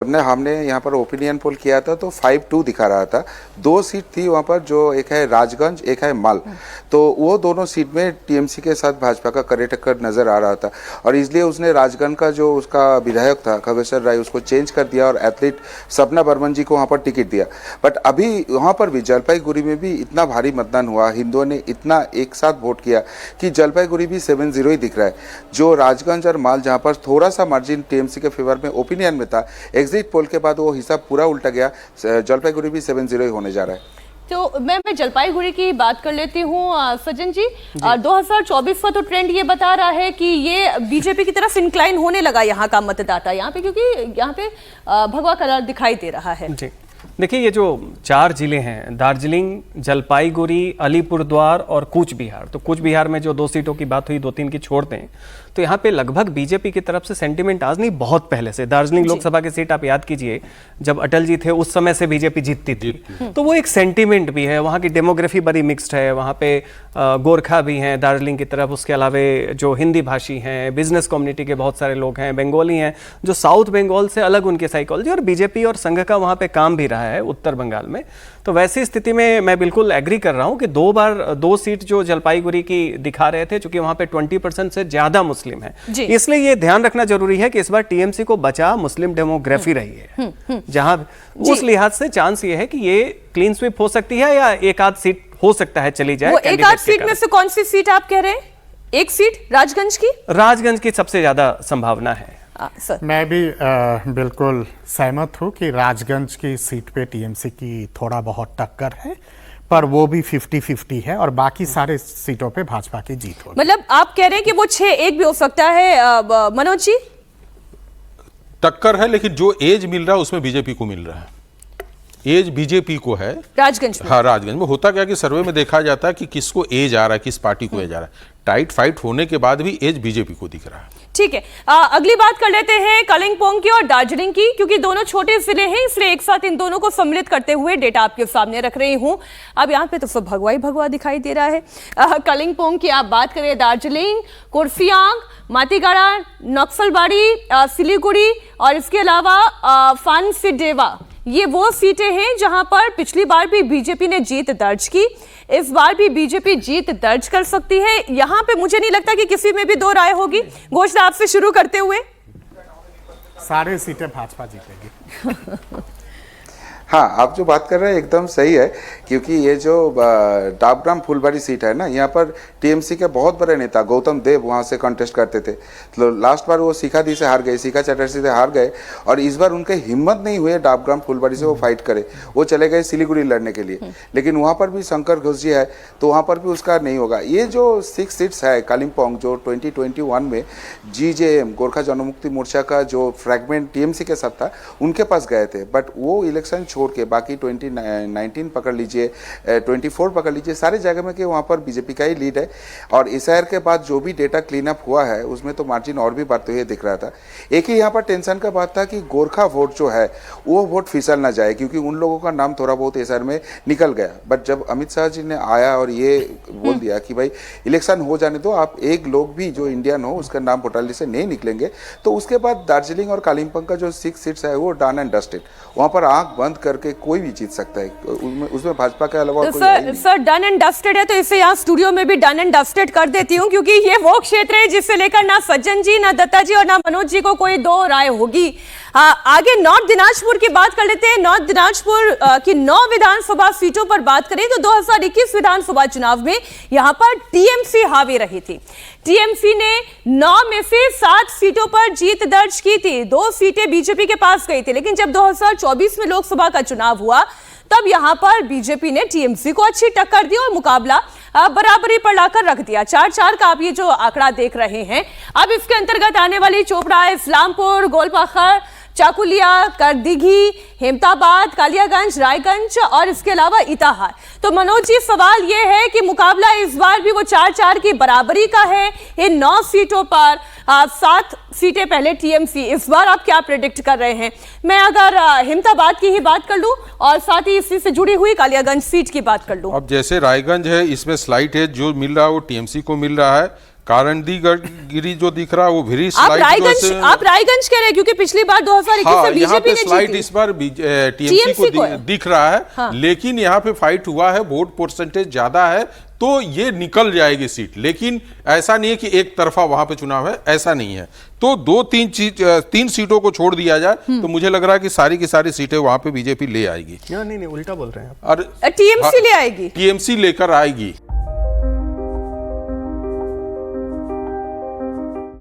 हमने यहाँ पर ओपिनियन पोल किया था तो 5-2 दिखा रहा था। 2 सीट थी वहाँ पर, जो एक है राजगंज, एक है मल, तो वो दोनों सीट में टीएमसी के साथ भाजपा का करे टक्कर नजर आ रहा था और इसलिए उसने राजगंज का जो उसका विधायक था खगेश्वर राय, उसको चेंज कर दिया और एथलीट सपना बर्मन जी को वहाँ पर टिकट दिया। बट अभी वहाँ पर भी जलपाईगुड़ी में भी इतना भारी मतदान हुआ, हिंदुओं ने इतना एक साथ वोट किया कि जलपाईगुड़ी भी 7-0 ही दिख रहा है। जो राजगंज और माल जहाँ पर थोड़ा सा मार्जिन टीएमसी के फेवर में ओपिनियन में था, एग्जिट पोल के बाद वो हिसाब पूरा उल्टा गया, जलपाईगुड़ी भी 7-0 ही होने जा रहा है। तो मैं जलपाईगुड़ी की बात कर लेती हूँ सज्जन जी। 2024 का तो ट्रेंड ये बता रहा है कि ये बीजेपी की तरफ इंक्लाइन होने लगा यहाँ का मतदाता यहाँ पे, क्योंकि यहाँ पे भगवा कलर दिखाई दे रहा है। जी देखिए, ये जो 4 जिले हैं, दार्जिलिंग, जलपाईगुड़ी, अलीपुरद्वार और कूच बिहार, तो कूच बिहार में जो 2 सीटों की बात हुई, 2-3 की छोड़ दें तो यहाँ पे लगभग बीजेपी की तरफ से सेंटिमेंट आज नहीं, बहुत पहले से, दार्जिलिंग लोकसभा की सीट आप याद कीजिए, जब अटल जी थे उस समय से बीजेपी जीतती थी, तो वो एक सेंटिमेंट भी है। वहाँ की डेमोग्राफी बड़ी मिक्स्ड है, वहाँ पे गोरखा भी हैं दार्जिलिंग की तरफ, उसके अलावा जो हिंदी भाषी हैं, बिजनेस कम्युनिटी के बहुत सारे लोग हैं, बंगाली हैं, जो साउथ बंगाल से अलग उनकी साइकोलॉजी, और बीजेपी और संघ का वहाँ पे काम भी रहा है उत्तर बंगाल में। तो वैसी स्थिति में मैं बिल्कुल एग्री कर रहा हूँ कि 2 बार 2 सीट जो जलपाईगुड़ी की दिखा रहे थे, चूंकि वहाँ पे 20% से ज्यादा मुस्लिम है, इसलिए ये ध्यान रखना जरूरी है कि इस बार टीएमसी को बचा मुस्लिम डेमोग्राफी रही है, जहां उस लिहाज से चांस ये है कि ये क्लीन स्वीप हो सकती है या एक आध सीट हो सकता है चली जाए। वो एक आध सीट में से कौन सी सीट आप कह रहे हैं? एक सीट राजगंज की सबसे ज्यादा संभावना है। मैं भी बिल्कुल सहमत हूँ कि राजगंज की सीट पे टीएमसी की थोड़ा बहुत टक्कर है, पर वो भी 50-50 है और बाकी सारे सीटों पे भाजपा की जीत होगी। मतलब आप कह रहे हैं कि वो 6-1 भी हो सकता है मनोज जी? टक्कर है, लेकिन जो एज मिल रहा है उसमें बीजेपी को मिल रहा है, एज बीजेपी को है राजगंज में। हाँ, राजगंज में होता क्या कि सर्वे में देखा जाता है कि किसको एज आ रहा है, किस पार्टी को एज आ रहा है। टाइट फाइट होने के बाद भी एज बीजेपी को दिख रहा है। ठीक है, अगली बात कर लेते हैं कालिंपोंग की और दार्जिलिंग की, क्योंकि दोनों छोटे जिले हैं, इसलिए एक साथ इन दोनों को सम्मिलित करते हुए डेटा आपके सामने रख रही हूं। अब यहाँ पे तो सब भगवा ही भगवा दिखाई दे रहा है। कालिंपोंग की आप बात करें, दार्जिलिंग, कुर्सियांग, मातीगाड़ा, नक्सलबाड़ी, सिलीगुड़ी और इसके अलावा फानसिडेवा, ये वो सीटें हैं जहां पर पिछली बार भी बीजेपी ने जीत दर्ज की, इस बार भी बीजेपी जीत दर्ज कर सकती है। यहां पे मुझे नहीं लगता कि किसी में भी 2 राय होगी। घोष आपसे शुरू करते हुए, सारे सीटें भाजपा जीतेगी। हाँ, आप जो बात कर रहे हैं एकदम सही है, क्योंकि ये जो डाबग्राम फुलबाड़ी सीट है ना, यहाँ पर टीएमसी के बहुत बड़े नेता गौतम देव वहाँ से कॉन्टेस्ट करते थे। तो लास्ट बार वो शिखादी से हार गए, शिखा चटर्जी से हार गए, और इस बार उनके हिम्मत नहीं हुए डाबग्राम फुलबाड़ी से वो फाइट करे, वो चले गए सिलीगुड़ी लड़ने के लिए। लेकिन वहाँ पर भी शंकर घोष जी है, तो वहाँ पर भी उसका नहीं होगा। ये जो 6 सीट्स है कालिम्पोंग, जो 2021 में GJM गोरखा जनमुक्ति मोर्चा का जो फ्रैगमेंट टीएमसी के साथ था, उनके पास गए थे, बट वो इलेक्शन छोड़ के बाकी 2019 पकड़ लीजिए, 24 पकड़ लीजिए, सारे जगह में कि वहाँ पर बीजेपी का ही लीड है। और SIR के बाद जो भी डेटा क्लीन अप हुआ है उसमें तो मार्जिन और भी बढ़ते हुए दिख रहा था। एक ही यहाँ पर टेंशन का बात था कि गोरखा वोट जो है वो वोट फिसल ना जाए, क्योंकि उन लोगों का नाम थोड़ा बहुत SIR में निकल गया। बट जब अमित शाह जी ने आया और ये बोल दिया कि भाई इलेक्शन हो जाने दो, आप एक लोग भी जो इंडियन हो उसका नाम वोटर लिस्ट से नहीं निकलेंगे, तो उसके बाद दार्जिलिंग और कालिम्पोंग का जो 6 सीट्स है वो डन एंड डस्टेड, वहाँ पर आंख बंद करके कोई भी जीत सकता है, उसमें भाजपा के अलावा सर डन एंड डस्टेड है, तो इसे यहाँ स्टूडियो में भी डन एंड डस्टेड कर देती हूँ, क्योंकि ये वो क्षेत्र है जिससे लेकर ना सज्जन जी, ना दत्ता जी और ना मनोज जी को कोई 2 राय होगी। आगे नॉर्थ दिनाजपुर की बात कर लेते हैं। नॉर्थ दिनाजपुर की 9 विधानसभा सीटों पर बात करें तो 2021 विधानसभा चुनाव में यहां पर टीएमसी हावी रही थी। टीएमसी ने 9 में से 7 सीटों पर जीत दर्ज की थी, 2 सीटें बीजेपी के पास गई थी। लेकिन जब 2024 में लोकसभा का चुनाव हुआ, तब यहां पर बीजेपी ने टीएमसी को अच्छी टक्कर दी और मुकाबला बराबरी पर लाकर रख दिया। 4-4 का आप ये जो आंकड़ा देख रहे हैं। अब इसके अंतर्गत आने वाली चोपड़ा, इस्लामपुर, गोलपाखर, चाकुलिया, करदिघी, हेमताबाद, कालियागंज, रायगंज और इसके अलावा इटाहार। तो मनोज जी, सवाल ये है कि मुकाबला इस बार भी वो 4-4 की बराबरी का है इन 9 सीटों पर, 7 सीटें पहले टीएमसी, इस बार आप क्या प्रेडिक्ट कर रहे हैं? मैं अगर हेमताबाद की ही बात कर लूं और साथ ही इसी से जुड़ी हुई कालियागंज सीट की बात कर लूं। अब जैसे रायगंज है, इसमें स्लाइट है, जो मिल रहा है वो टीएमसी को मिल रहा है। गिरी जो दिख रहा है वो भी आप रायगंज कह रहे हैं क्योंकि पिछली बार 2021 हाँ, में यहाँ बीजेपी पे ने स्लाइड जीती। इस बार टीएमसी को दिख रहा है हाँ। लेकिन यहाँ पे फाइट हुआ है, वोट परसेंटेज ज्यादा है तो ये निकल जाएगी सीट। लेकिन ऐसा नहीं है कि एक तरफा वहां पे चुनाव है, ऐसा नहीं है। तो 3 सीटों को छोड़ दिया जाए तो मुझे लग रहा है कि सारी की सारी सीटें वहां पे बीजेपी ले आएगी। नहीं उल्टा बोल रहे हैं आप। और टीएमसी ले आएगी, टीएमसी लेकर आएगी।